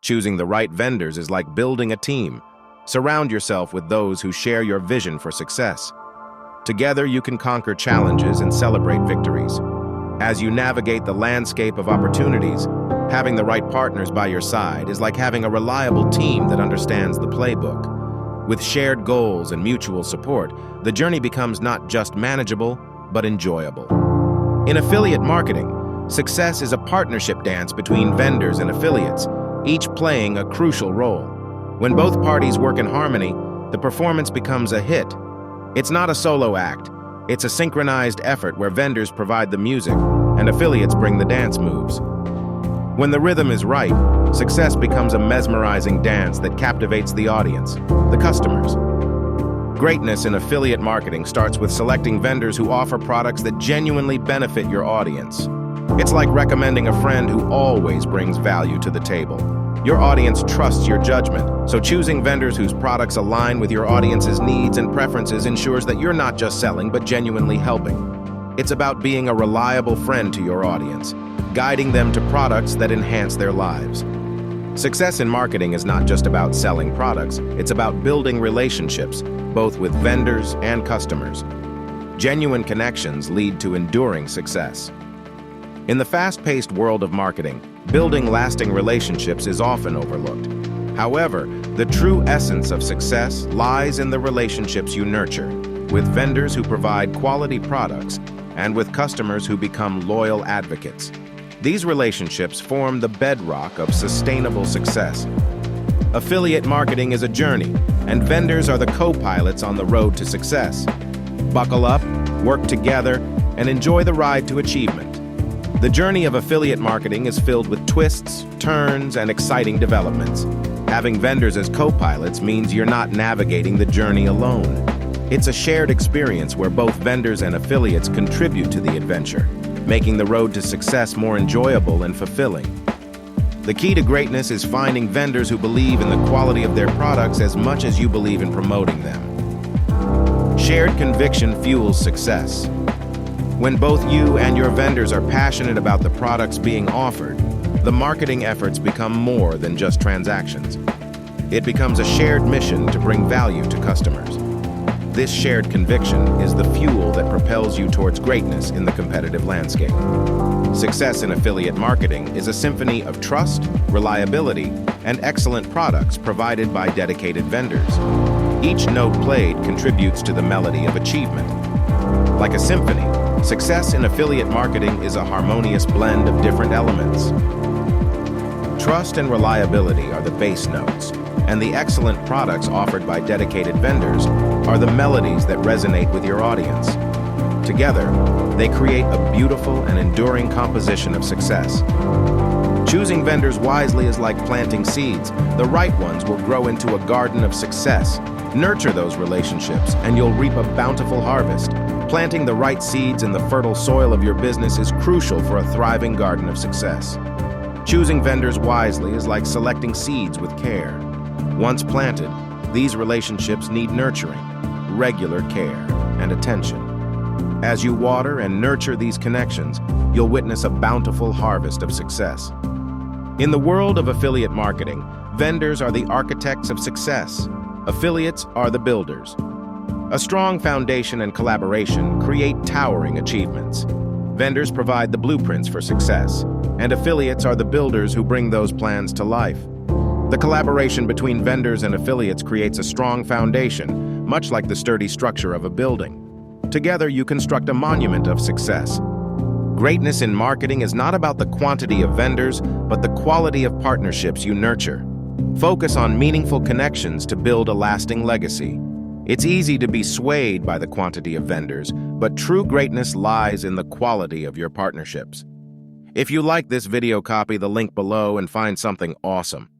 Choosing the right vendors is like building a team. Surround yourself with those who share your vision for success. Together, you can conquer challenges and celebrate victories. As you navigate the landscape of opportunities, having the right partners by your side is like having a reliable team that understands the playbook. With shared goals and mutual support, the journey becomes not just manageable, but enjoyable. In affiliate marketing, success is a partnership dance between vendors and affiliates, each playing a crucial role. When both parties work in harmony, the performance becomes a hit. It's not a solo act. It's a synchronized effort where vendors provide the music and affiliates bring the dance moves. When the rhythm is right, success becomes a mesmerizing dance that captivates the audience, the customers. Greatness in affiliate marketing starts with selecting vendors who offer products that genuinely benefit your audience. It's like recommending a friend who always brings value to the table. Your audience trusts your judgment, so choosing vendors whose products align with your audience's needs and preferences ensures that you're not just selling, but genuinely helping. It's about being a reliable friend to your audience, guiding them to products that enhance their lives. Success in marketing is not just about selling products, it's about building relationships, both with vendors and customers. Genuine connections lead to enduring success. In the fast-paced world of marketing, building lasting relationships is often overlooked. However, the true essence of success lies in the relationships you nurture, with vendors who provide quality products and with customers who become loyal advocates. These relationships form the bedrock of sustainable success. Affiliate marketing is a journey, and vendors are the co-pilots on the road to success. Buckle up, work together, and enjoy the ride to achievement. The journey of affiliate marketing is filled with twists, turns, and exciting developments. Having vendors as co-pilots means you're not navigating the journey alone. It's a shared experience where both vendors and affiliates contribute to the adventure, making the road to success more enjoyable and fulfilling. The key to greatness is finding vendors who believe in the quality of their products as much as you believe in promoting them. Shared conviction fuels success. When both you and your vendors are passionate about the products being offered, the marketing efforts become more than just transactions. It becomes a shared mission to bring value to customers. This shared conviction is the fuel that propels you towards greatness in the competitive landscape. Success in affiliate marketing is a symphony of trust, reliability, and excellent products provided by dedicated vendors. Each note played contributes to the melody of achievement. Like a symphony, success in affiliate marketing is a harmonious blend of different elements. Trust and reliability are the bass notes, and the excellent products offered by dedicated vendors are the melodies that resonate with your audience. Together, they create a beautiful and enduring composition of success. Choosing vendors wisely is like planting seeds. The right ones will grow into a garden of success. Nurture those relationships, and you'll reap a bountiful harvest. Planting the right seeds in the fertile soil of your business is crucial for a thriving garden of success. Choosing vendors wisely is like selecting seeds with care. Once planted, these relationships need nurturing, regular care, and attention. As you water and nurture these connections, you'll witness a bountiful harvest of success. In the world of affiliate marketing, vendors are the architects of success. Affiliates are the builders. A strong foundation and collaboration create towering achievements. Vendors provide the blueprints for success, and affiliates are the builders who bring those plans to life. The collaboration between vendors and affiliates creates a strong foundation, much like the sturdy structure of a building. Together, you construct a monument of success. Greatness in marketing is not about the quantity of vendors, but the quality of partnerships you nurture. Focus on meaningful connections to build a lasting legacy. It's easy to be swayed by the quantity of vendors, but true greatness lies in the quality of your partnerships. If you like this video, copy the link below and find something awesome.